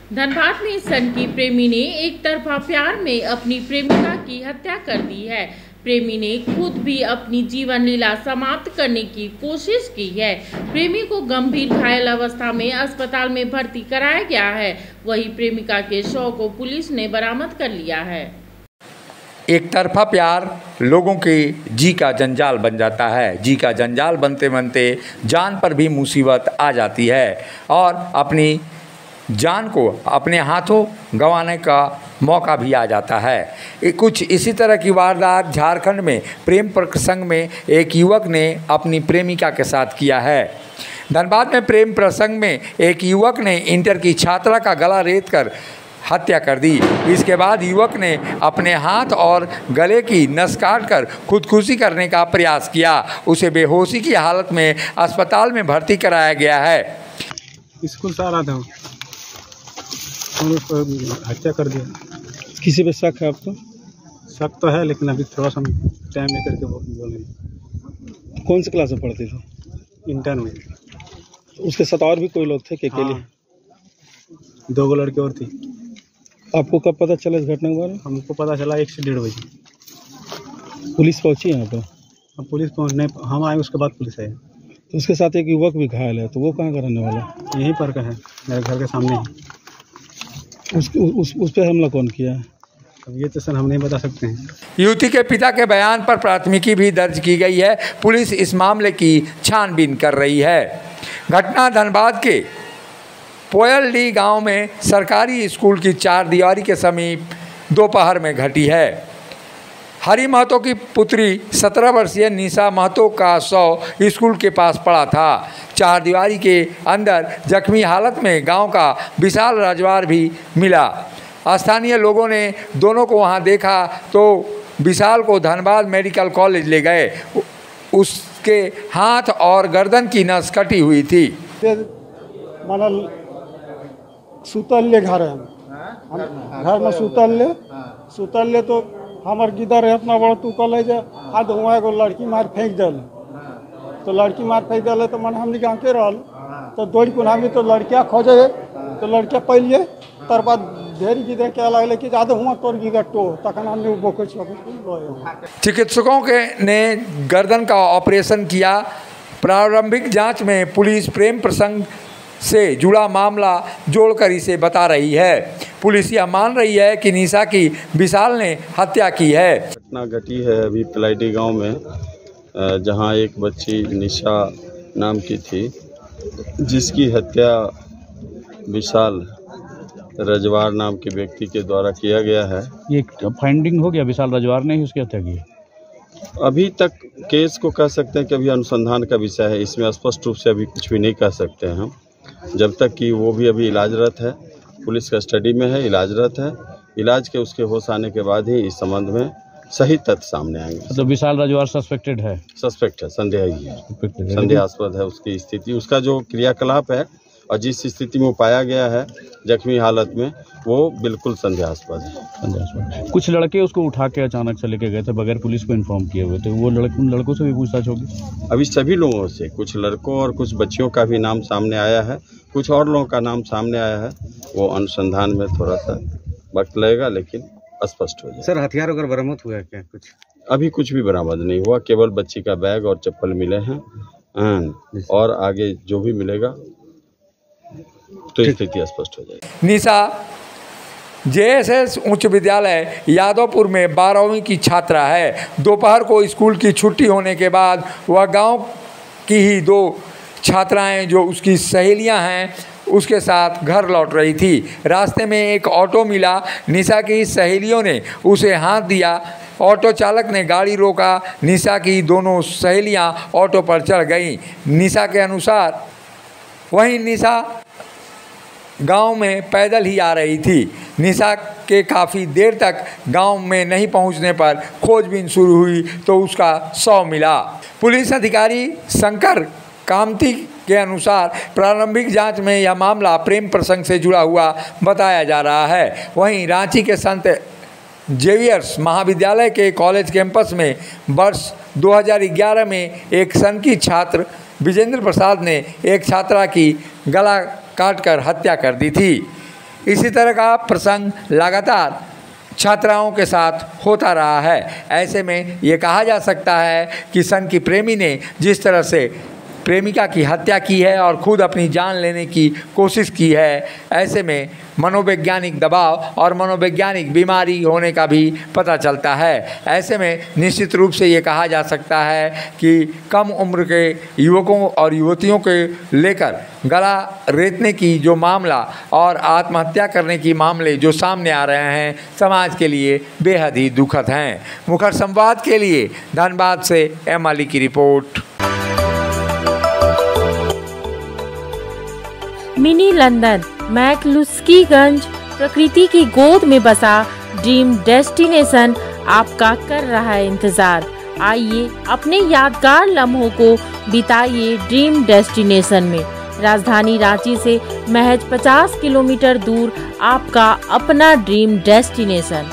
धनबाद में सनकी प्रेमी ने एक तरफा प्यार में अपनी प्रेमिका की हत्या कर दी है। प्रेमी ने खुद भी अपनी जीवन लीला समाप्त करने की कोशिश की है। प्रेमी को गंभीर घायल अवस्था में अस्पताल में भर्ती कराया गया है। वहीं प्रेमिका के शव को पुलिस ने बरामद कर लिया है। एक तरफा प्यार लोगों के जी का जंजाल बन जाता है। जी का जंजाल बनते बनते जान पर भी मुसीबत आ जाती है और अपनी जान को अपने हाथों गंवाने का मौका भी आ जाता है। कुछ इसी तरह की वारदात झारखंड में प्रेम प्रसंग में एक युवक ने अपनी प्रेमिका के साथ किया है। धनबाद में प्रेम प्रसंग में एक युवक ने इंटर की छात्रा का गला रेत कर हत्या कर दी। इसके बाद युवक ने अपने हाथ और गले की नस काट कर खुदकुशी करने का प्रयास किया। उसे बेहोशी की हालत में अस्पताल में भर्ती कराया गया है। स्कूल से आ रहा था, हत्या कर दिया। किसी पे शक है आपको? शक तो है, लेकिन अभी थोड़ा सा टाइम लेकर के बोलेंगे। कौन सी क्लास में पढ़ते थे? इंटर में। उसके साथ और भी कोई लोग थे कि अकेले? हाँ, 2 लड़के और थी। आपको कब पता चला इस घटना के बारे में? हमको पता चला 1 से 1:30 बजे। पुलिस पहुंची यहाँ पर? अब पुलिस पहुँचने हम आए, उसके बाद पुलिस आई। तो उसके साथ एक युवक भी घायल है, तो वो कहाँ का रहने वाला? यहीं पर का है, मेरे घर के सामने ही। उस पर हमला कौन किया है? अब ये तो सर हम नहीं बता सकते हैं। युवती के पिता के बयान पर प्राथमिकी भी दर्ज की गई है। पुलिस इस मामले की छानबीन कर रही है। घटना धनबाद के पोयलडी गांव में सरकारी स्कूल की 4 दीवारी के समीप दोपहर में घटी है। हरी महतो की पुत्री 17 वर्षीय निशा महतो का शव स्कूल के पास पड़ा था। 4 दीवारी के अंदर जख्मी हालत में गांव का विशाल राजवार भी मिला। स्थानीय लोगों ने दोनों को वहां देखा तो विशाल को धनबाद मेडिकल कॉलेज ले गए। उसके हाथ और गर्दन की नस कटी हुई थी। मानल सुतल ले घर है, घर में सुतल ले तो हमार गिदर है इतना बड़ा, तू कल हाथ हुआ एगो लड़की मार फेंक दिल। तो लड़की मार फेंक दिल तो मन हमने गाँव के रहल तो दौड़ को हमी तो लड़किया खोजे तो लड़किया पहले तर बाद ढेर गिदर क्या लगल कि ज़्यादा हुआ तोर गिदर टो तखन हमने बोके। चिकित्सकों ने गर्दन का ऑपरेशन किया। प्रारंभिक जांच में पुलिस प्रेम प्रसंग से जुड़ा मामला जोड़कर इसे बता रही है। पुलिस यह मान रही है कि निशा की विशाल ने हत्या की है। घटना घटी है अभी पलाइडी गांव में, जहां एक बच्ची निशा नाम की थी, जिसकी हत्या विशाल रजवार नाम के व्यक्ति के द्वारा किया गया है। ये फाइंडिंग हो गया, विशाल रजवार ने ही उसकी हत्या की? अभी तक केस को कह सकते हैं कि अभी अनुसंधान का विषय है, इसमें स्पष्ट रूप से अभी कुछ भी नहीं कह सकते हैं हम, जब तक कि वो भी अभी इलाजरत है, पुलिस कस्टडी में है, इलाजरत है। इलाज के उसके होश आने के बाद ही इस संबंध में सही तथ्य सामने आएंगे। तो विशाल रजवार सस्पेक्टेड है? सस्पेक्ट है, संदेही है, संदेहास्पद है उसकी स्थिति, उसका जो क्रियाकलाप है और जिस स्थिति में वो पाया गया है जख्मी हालत में, वो बिल्कुल संदेहास्पद है। कुछ लड़के उसको उठा के अचानक से लेके गए थे बगैर पुलिस को इन्फॉर्म किए हुए, तो वो उन लड़कों से भी पूछताछ होगी? अभी सभी लोगों से, कुछ लड़कों और कुछ बच्चियों का भी नाम सामने आया है, कुछ और लोगों का नाम सामने आया है। वो अनुसंधान में थोड़ा सा वक्त लगेगा, लेकिन स्पष्ट हो जाएगा। सर हथियार वगैरह बरामद हुआ है क्या? कुछ अभी कुछ भी बरामद नहीं हुआ, केवल बच्ची का बैग और चप्पल मिले हैं, और आगे जो भी मिलेगा तो स्थिति स्पष्ट हो जाएगी। निशा JSS उच्च विद्यालय यादवपुर में 12वीं की छात्रा है। दोपहर को स्कूल की छुट्टी होने के बाद वह गांव की ही 2 छात्राएं जो उसकी सहेलियां हैं उसके साथ घर लौट रही थी। रास्ते में एक ऑटो मिला। निशा की सहेलियों ने उसे हाथ दिया। ऑटो चालक ने गाड़ी रोका। निशा की दोनों सहेलियां ऑटो पर चढ़ गईं। निशा के अनुसार वहीं निशा गांव में पैदल ही आ रही थी। निशा के काफ़ी देर तक गांव में नहीं पहुंचने पर खोजबीन शुरू हुई तो उसका शव मिला। पुलिस अधिकारी शंकर कामती के अनुसार प्रारंभिक जांच में यह मामला प्रेम प्रसंग से जुड़ा हुआ बताया जा रहा है। वहीं रांची के संत जेवियर्स महाविद्यालय के कॉलेज कैंपस में वर्ष 2011 में एक सनकी छात्र विजेंद्र प्रसाद ने एक छात्रा की गला काटकर हत्या कर दी थी। इसी तरह का प्रसंग लगातार छात्राओं के साथ होता रहा है। ऐसे में ये कहा जा सकता है कि सन की प्रेमी ने जिस तरह से प्रेमिका की हत्या की है और खुद अपनी जान लेने की कोशिश की है, ऐसे में मनोवैज्ञानिक दबाव और मनोवैज्ञानिक बीमारी होने का भी पता चलता है। ऐसे में निश्चित रूप से ये कहा जा सकता है कि कम उम्र के युवकों और युवतियों के लेकर गला रेतने की जो मामला और आत्महत्या करने की मामले जो सामने आ रहे हैं, समाज के लिए बेहद ही दुखद हैं। मुखर संवाद के लिए धनबाद से एम अली की रिपोर्ट। मिनी लंदन मैक्लुस्कीगंज प्रकृति की गोद में बसा ड्रीम डेस्टिनेशन आपका कर रहा है इंतजार। आइए अपने यादगार लम्हों को बिताइए ड्रीम डेस्टिनेशन में। राजधानी रांची से महज 50 किलोमीटर दूर आपका अपना ड्रीम डेस्टिनेशन।